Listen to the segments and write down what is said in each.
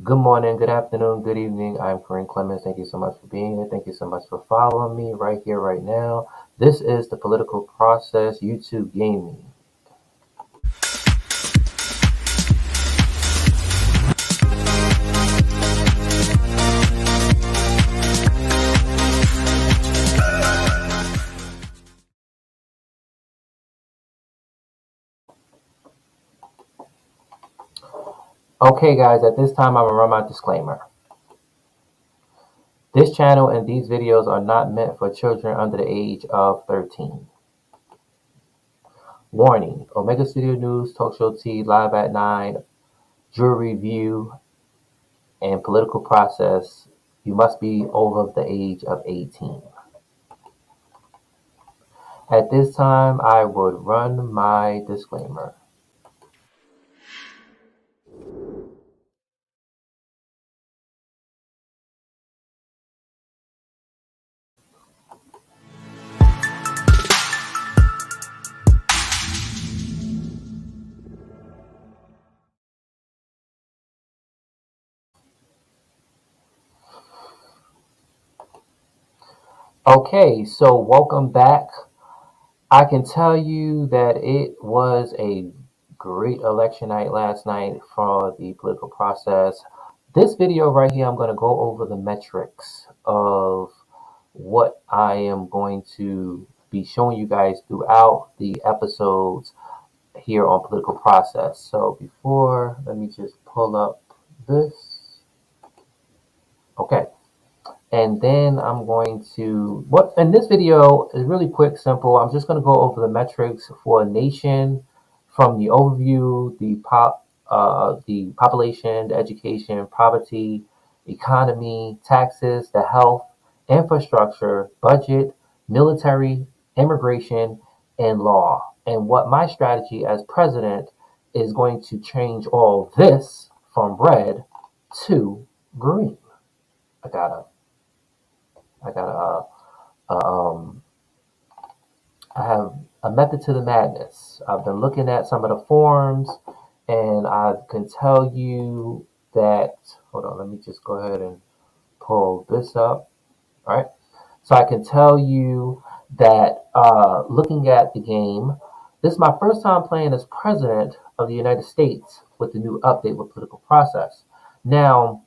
Good morning, good afternoon, good evening. I'm Kareem Clemons. Thank you so much for being here. Thank you so much for following me right here, right now. This is the Political Process YouTube Gaming. Okay, guys, at this time, I'm going to run my disclaimer. This channel and these videos are not meant for children under the age of 13. Warning, Omega Studio News, Talk Show Tea, Live at 9, Jury Review, and Political Process. You must be over the age of 18. At this time, I would run my disclaimer. Okay, so welcome back. I can tell you that it was a great election night last night for the political process. This video right here, I'm going to go over the metrics of what I am going to be showing you guys throughout the episodes here on political process. So before, let me just pull up this. Okay. And then I'm going to, in this video is really quick, simple. I'm just going to go over the metrics for a nation from the overview, the population, the education, poverty, economy, taxes, the health, infrastructure, budget, military, immigration, and law. And what my strategy as president is going to change all this from red to green. I got a, I have a method to the madness. I've been looking at some of the forums, and I can tell you that. Hold on, let me just go ahead and pull this up. All right, so I can tell you that looking at the game, this is my first time playing as president of the United States with the new update with political process. Now,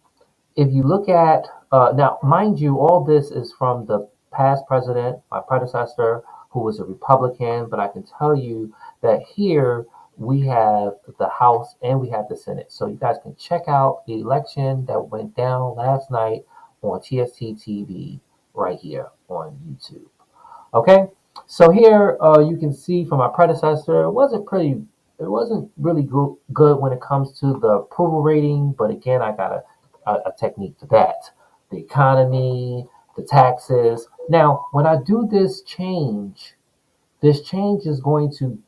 if you look at now, mind you, all this is from the past president, my predecessor, who was a Republican. But I can tell you that here we have the House and we have the Senate. So you guys can check out the election that went down last night on TST TV right here on YouTube. Okay, so here you can see from my predecessor, it wasn't really good when it comes to the approval rating. But again, I got a technique for that. The economy, the taxes. Now, when I do this change is going to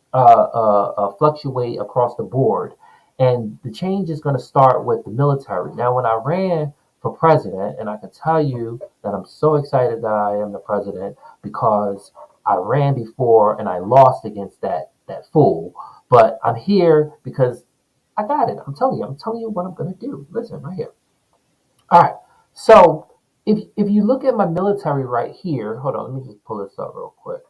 fluctuate across the board. And the change is going to start with the military. Now, when I ran for president, and I can tell you that I'm so excited that I am the president because I ran before and I lost against that fool. But I'm here because I got it. I'm telling you what I'm going to do. Listen right here. All right. So if you look at my military right here, hold on, let me just pull this up real quick.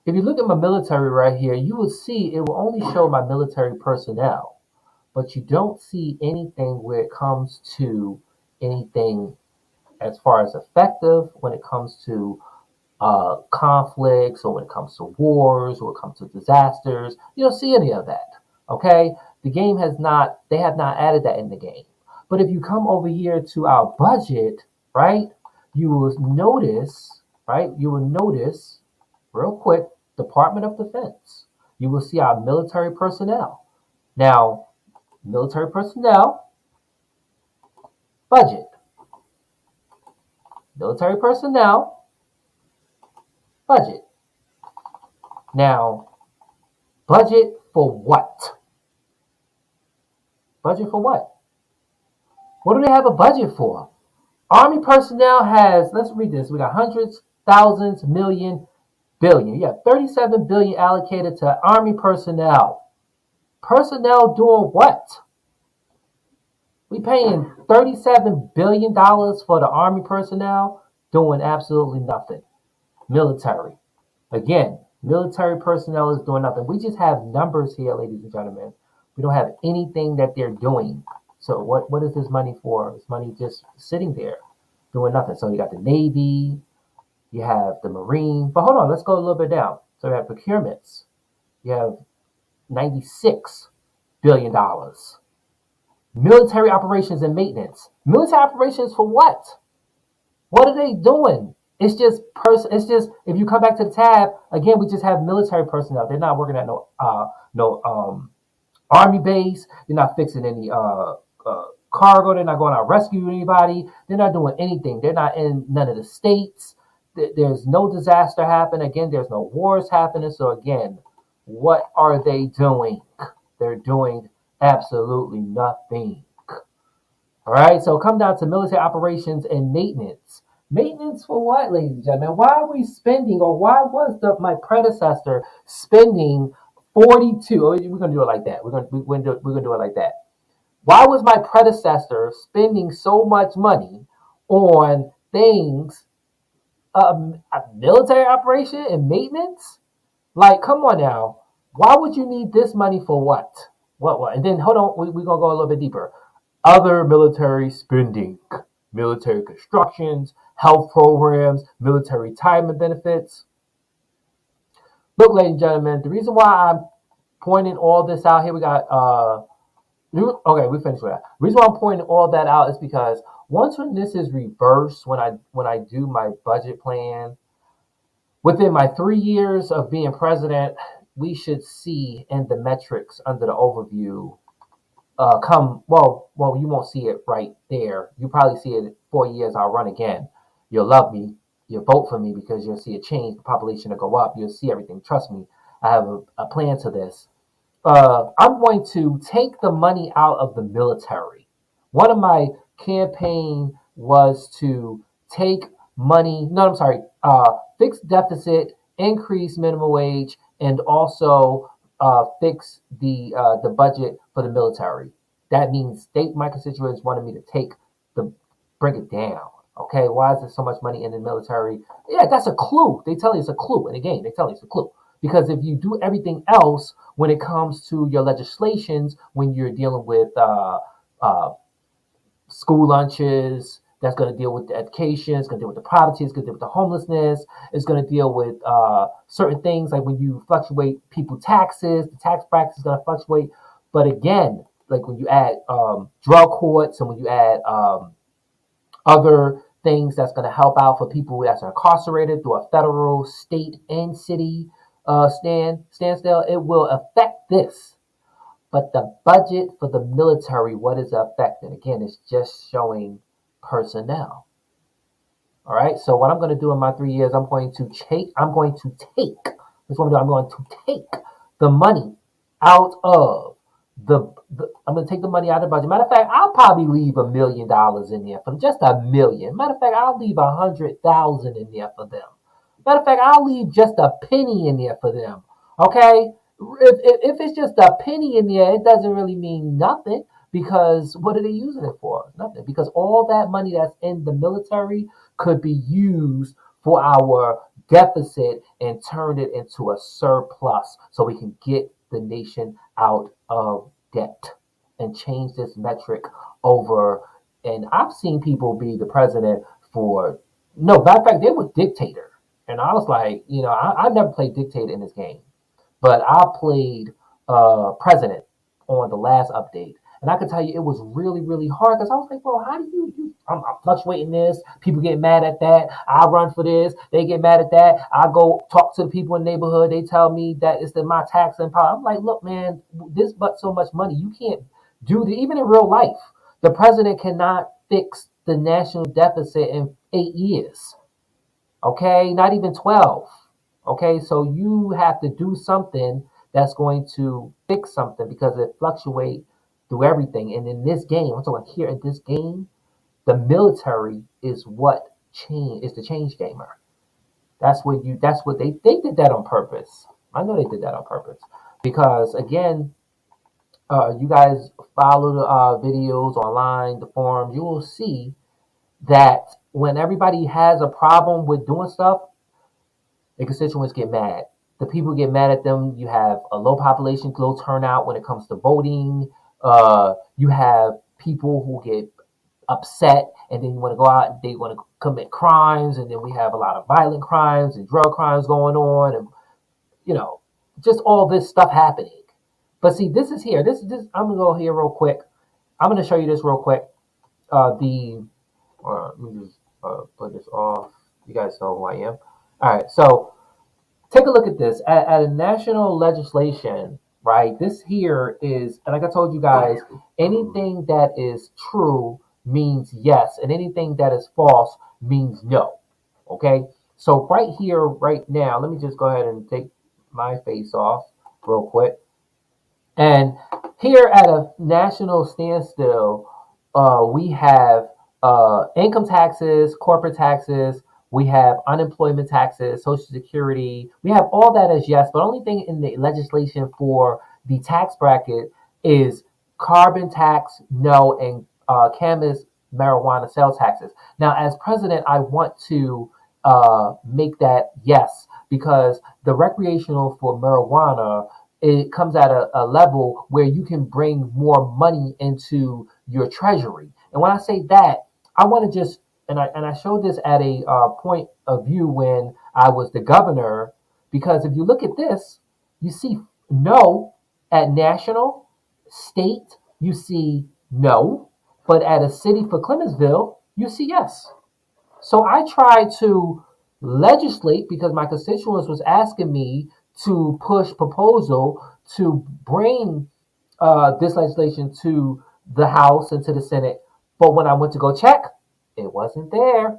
If you look at my military right here, you will see it will only show my military personnel, but you don't see anything where it comes to anything as far as effective when it comes to conflicts or when it comes to wars or when it comes to disasters. You don't see any of that. Okay, the game they have not added that in the game. But if you come over here to our budget, right, you will notice, real quick, Department of Defense. You will see our military personnel. Now, military personnel, budget. Military personnel, budget. Now, budget for what? Budget for what? What do they have a budget for? Army personnel has, let's read this, we got hundreds, thousands, million, billion. You have 37 billion allocated to Army personnel. Personnel doing what? We paying $37 billion for the Army personnel doing absolutely nothing. Military. Again, military personnel is doing nothing. We just have numbers here, ladies and gentlemen. We don't have anything that they're doing. So what is this money for? This money just sitting there doing nothing. So you got the Navy, you have the Marine. But hold on, let's go a little bit down. So you have procurements. You have $96 billion. Military operations and maintenance. Military operations for what? What are they doing? It's just if you come back to the tab again, we just have military personnel. They're not working at no army base. They're not fixing any cargo. They're not going out rescuing anybody. They're not doing anything. They're not in none of the states. There's no disaster happening. Again, there's no wars happening. So again, what are they doing? They're doing absolutely nothing. All right, so come down to military operations and maintenance. Maintenance for what, ladies and gentlemen? Why are we spending, or why was my predecessor spending 42? Oh, we're gonna do it like that. We're gonna do it like that. Why was my predecessor spending so much money on things, a military operation and maintenance? Like, come on now. Why would you need this money for what? What? And then hold on, we're gonna go a little bit deeper. Other military spending, military constructions, health programs, military retirement benefits. Look, ladies and gentlemen, the reason why I'm pointing all this out here, we got okay, we finished with that. The reason why I'm pointing all that out is because once when this is reversed, when I do my budget plan, within my 3 years of being president, we should see in the metrics under the overview come well you won't see it right there. You probably see it in 4 years. I'll run again. You'll love me. You'll vote for me because you'll see a change. The population will go up. You'll see everything. Trust me. I have a plan to this. I'm going to take the money out of the military. One of my campaign was to take money. No, I'm sorry. Fix deficit, increase minimum wage, and also fix the budget for the military. That means my constituents wanted me to bring it down. Okay, why is there so much money in the military? Yeah, that's a clue. They tell you it's a clue in the game. They tell you it's a clue because if you do everything else when it comes to your legislations, when you're dealing with school lunches, that's going to deal with the education, it's going to deal with the poverty, it's going to deal with the homelessness, it's going to deal with certain things like when you fluctuate people taxes, the tax bracket is going to fluctuate. But again, like when you add drug courts and when you add other things that's going to help out for people that's incarcerated through a federal, state, and city standstill, it will affect this. But the budget for the military, what is affecting? Again, it's just showing personnel. All right. So what I'm going to do in my 3 years, I'm going to take. This one I'm going to take the money out of I'm going to take the money out of the budget. Matter of fact, I'll probably leave $1 million in there for them, just $1 million. Matter of fact, I'll leave 100,000 in there for them. Matter of fact, I'll leave just a penny in there for them. Okay. If it's just a penny in there, it doesn't really mean nothing because what are they using it for? Nothing. Because all that money that's in the military could be used for our deficit and turn it into a surplus so we can get the nation out of debt and change this metric over. And I've seen people be the president for no, matter of fact, they were dictator. And I was like, I never played dictator in this game. But I played president on the last update. And I can tell you it was really, really hard because I was like, well, how do I'm fluctuating this. People get mad at that. I run for this. They get mad at that. I go talk to the people in the neighborhood. They tell me that it's my tax and power. I'm like, look, man, this but so much money. You can't do that. Even in real life, the president cannot fix the national deficit in 8 years. Okay, not even 12. Okay, so you have to do something that's going to fix something because it fluctuates through everything. And in this game, I'm talking here in this game, the military is what change is the change gamer. That's what they did that on purpose. I know they did that on purpose. Because again, you guys follow the videos online, the forums, you will see that when everybody has a problem with doing stuff, the constituents get mad. The people get mad at them. You have a low population, low turnout when it comes to voting. You have people who get upset and then you want to go out and they want to commit crimes, and then we have a lot of violent crimes and drug crimes going on, and you know, just all this stuff happening. But see, this is here. This. I'm gonna go here real quick. I'm gonna show you this real quick. The Let me just put this off. You guys know who I am. All right, so take a look at this. At a national legislation, right? This here is, and like I told you guys, anything that is true means yes, and anything that is false means no. Okay? So right here, right now, let me just go ahead and take my face off real quick. And here at a national standstill, we have income taxes, corporate taxes, we have unemployment taxes, Social Security. We have all that as yes, but only thing in the legislation for the tax bracket is carbon tax, no, and cannabis, marijuana sales taxes. Now, as president, I want to make that yes because the recreational for marijuana, it comes at a level where you can bring more money into your treasury. And when I say that, I want to just, and I showed this at a point of view when I was the governor, because if you look at this, you see no at national, state, you see no, but at a city for Clemonsville, you see yes. So I tried to legislate because my constituents was asking me to push proposal to bring this legislation to the House and to the Senate. But when I went to go check, it wasn't there.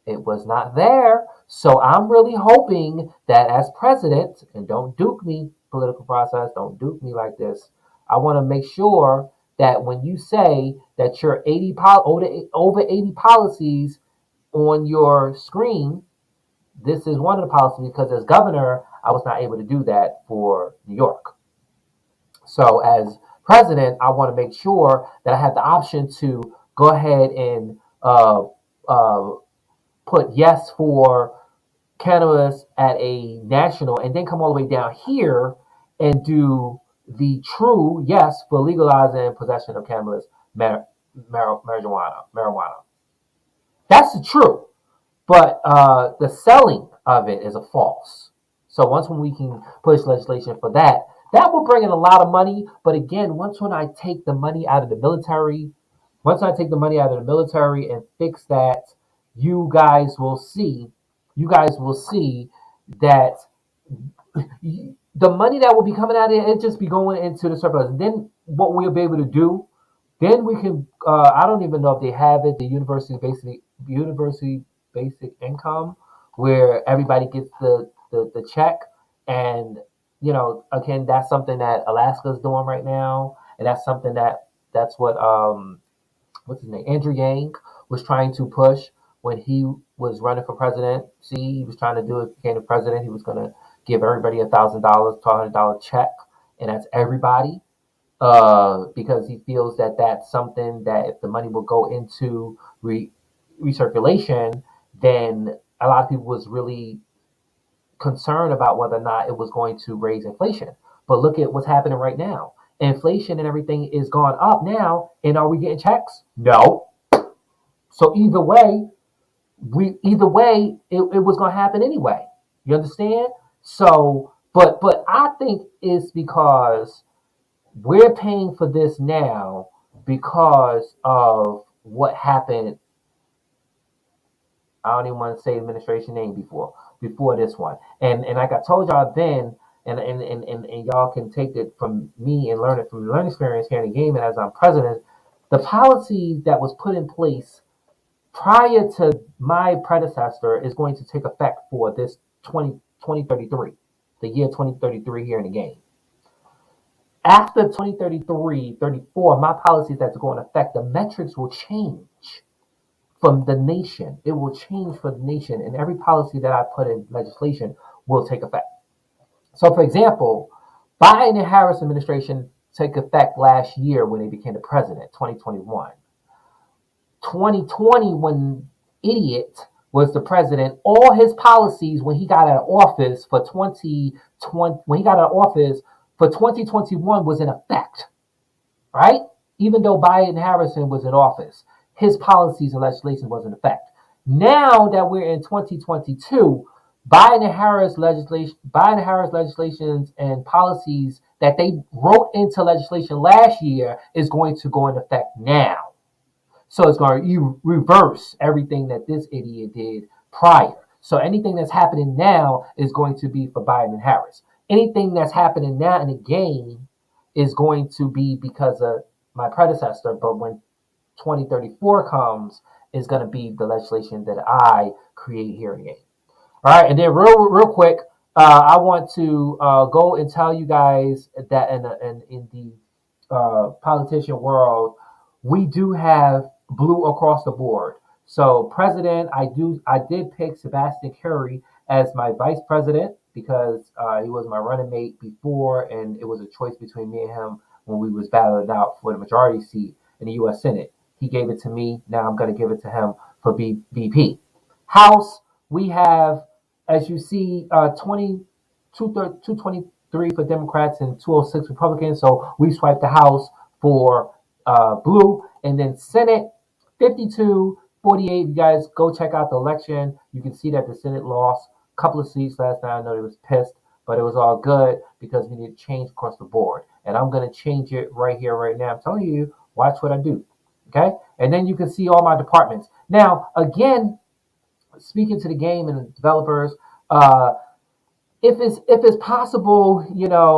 It was not there. So I'm really hoping that as president, and don't duke me, political process, don't duke me like this. I want to make sure that when you say that you're over 80 policies on your screen, this is one of the policies because as governor, I was not able to do that for New York. So as president, I want to make sure that I have the option to go ahead and uh, put yes for cannabis at a national and then come all the way down here and do the true yes for legalizing possession of cannabis, marijuana. That's the true. But the selling of it is a false. So once when we can push legislation for that, that will bring in a lot of money. But again, once when I take the money out of the military, once I take the money out of the military and fix that, you guys will see, you guys will see that the money that will be coming out of it just be going into the surplus. And then what we'll be able to do, then we can. I don't even know if they have it. The university basic income, where everybody gets the check, and again, that's something that Alaska's doing right now, and that's something that's what what's his name, Andrew Yang was trying to push when he was running for president. See, he was trying to do it, became the president. He was going to give everybody $1,000, $1,200 check, and that's everybody. Because he feels that that's something that if the money will go into recirculation, then a lot of people was really concerned about whether or not it was going to raise inflation. But look at what's happening right now. Inflation and everything is gone up now, and are we getting checks? No. So either way, it was going to happen anyway. You understand? So, but I think it's because we're paying for this now because of what happened. I don't even want to say administration name before this one. And like I told y'all then, and y'all can take it from me and learn it from the learning experience here in the game and as I'm president, the policy that was put in place prior to my predecessor is going to take effect for this 2033, the year 2033 here in the game. After 2033, 34, my policies that's going to affect, the metrics will change from the nation. It will change for the nation, and every policy that I put in legislation will take effect. So, for example, Biden and Harris administration, take effect last year when they became the president, 2021. 2020, when idiot was the president, all his policies when he got out of office for 2020, when he got out of office for 2021 was in effect, right? Even though Biden Harrison was in office, his policies and legislation was in effect. Now that we're in 2022, Biden Harris legislations and policies that they wrote into legislation last year is going to go into effect now. So it's going to reverse everything that this idiot did prior. So anything that's happening now is going to be for Biden and Harris. Anything that's happening now in the game is going to be because of my predecessor. But when 2034 comes, is going to be the legislation that I create here in the game. All right, and then real quick, I want to go and tell you guys that in the politician world, we do have blue across the board. So president, I did pick Sebastian Curry as my vice president because he was my running mate before, and it was a choice between me and him when we was battling out for the majority seat in the U.S. Senate. He gave it to me. Now I'm going to give it to him for VP. House, we have, as you see, 223 for Democrats and 206 Republicans. So we swiped the House for blue. And then Senate, 52-48. You guys go check out the election. You can see that the Senate lost a couple of seats last night. I know they was pissed, but it was all good because we need to change across the board. And I'm going to change it right here, right now. I'm telling you, watch what I do. Okay? And then you can see all my departments. Now, again, speaking to the game and the developers, if it's possible,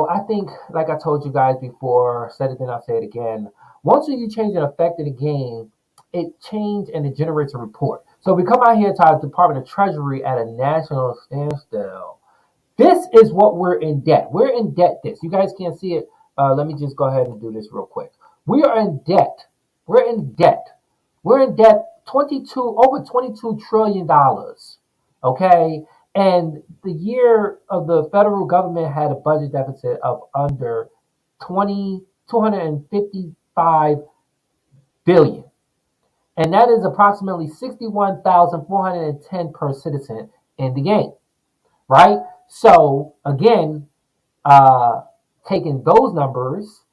I think, like I told you guys before, said it then I'll say it again. Once you change an effect in the game, it changes and it generates a report. So we come out here to our Department of Treasury at a national standstill. This is what we're in debt. We're in debt. You guys can't see it. Let me just go ahead and do this real quick. We are in debt. We're in debt. We're in debt over $22 trillion. Okay? And the year of the federal government had a budget deficit of under 255 billion. And that is approximately 61,410 per citizen in the game. Right? So again, taking those numbers,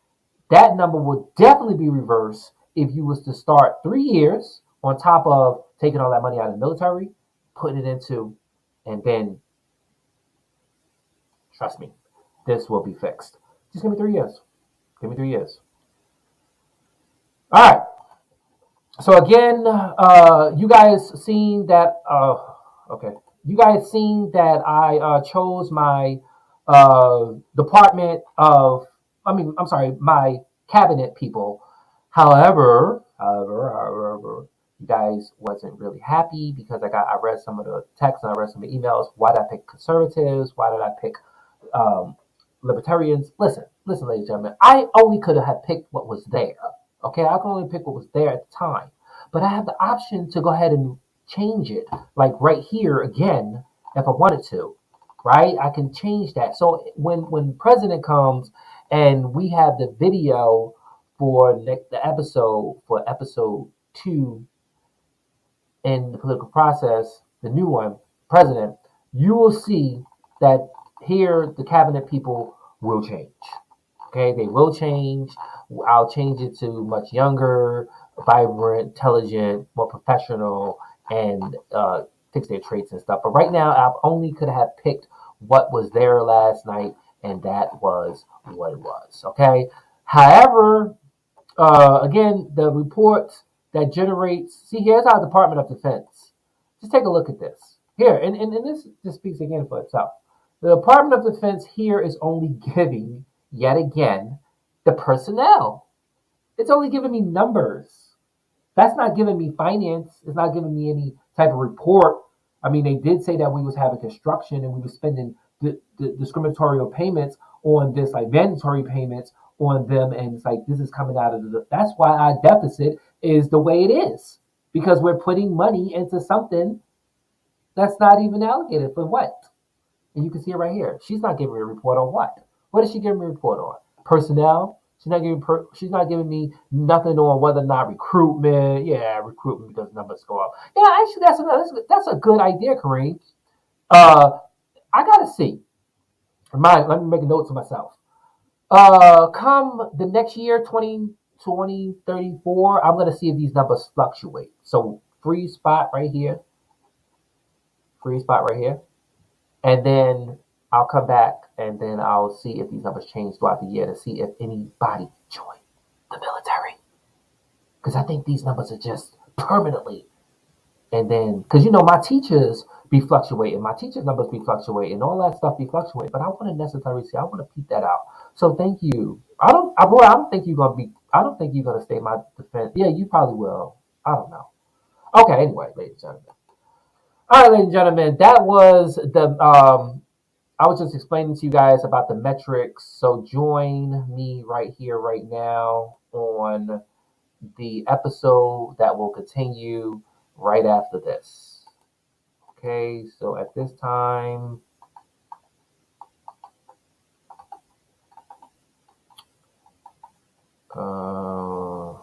that number will definitely be reversed if you was to start 3 years on top of taking all that money out of the military, putting it into, and then, trust me, this will be fixed. Just give me 3 years. Give me 3 years. All right. So again, you guys seen that, okay. You guys seen that I chose my department of, my cabinet people. However, you guys wasn't really happy because I read some of the texts and I read some of the emails. Why did I pick conservatives? Why did I pick libertarians? Listen, ladies and gentlemen. I only could have picked what was there. Okay, I can only pick what was there at the time, but I have the option to go ahead and change it, like right here again, if I wanted to. Right, I can change that. So when president comes and we have the video for the episode 2 in the political process, the new one, president, you will see that here the cabinet people will change. Okay, they will change. I'll change it to much younger, vibrant, intelligent, more professional, and fix their traits and stuff. But right now, I only could have picked what was there last night, and that was what it was. Okay. However, again, the reports that generates. See, here's our Department of Defense. Just take a look at this here, and this speaks again for itself. The Department of Defense here is only giving, yet again, the personnel. It's only giving me numbers. That's not giving me finance. It's not giving me any type of report. I mean, they did say that we was having construction and we were spending the discriminatory payments on this, like mandatory payments on them, and it's like this is coming out of that's why our deficit is the way it is, because we're putting money into something that's not even allocated for what. And you can see it right here. She's not giving me a report on what. What is she giving me a report on? Personnel. She's not giving me nothing on whether or not recruitment. Yeah, recruitment because numbers go up. Yeah, actually, that's a good idea, Kareem. Uh, I gotta see. Let me make a note to myself. Come the next year, 2034, I'm gonna see if these numbers fluctuate. So free spot right here, and then I'll come back and then I'll see if these numbers change throughout the year to see if anybody joined the military. Because I think these numbers are just permanently. And then, because my teachers be fluctuating, my teachers' numbers be fluctuating, all that stuff be fluctuating. But I want to necessarily see, I want to peep that out. So thank you. I don't think you're gonna be. I don't think you're gonna stay my defense. Yeah, you probably will. I don't know. Okay. Anyway, ladies and gentlemen. All right, ladies and gentlemen, that was the I was just explaining to you guys about the metrics. So join me right here, right now on the episode that will continue right after this. Okay, so at this time, uh,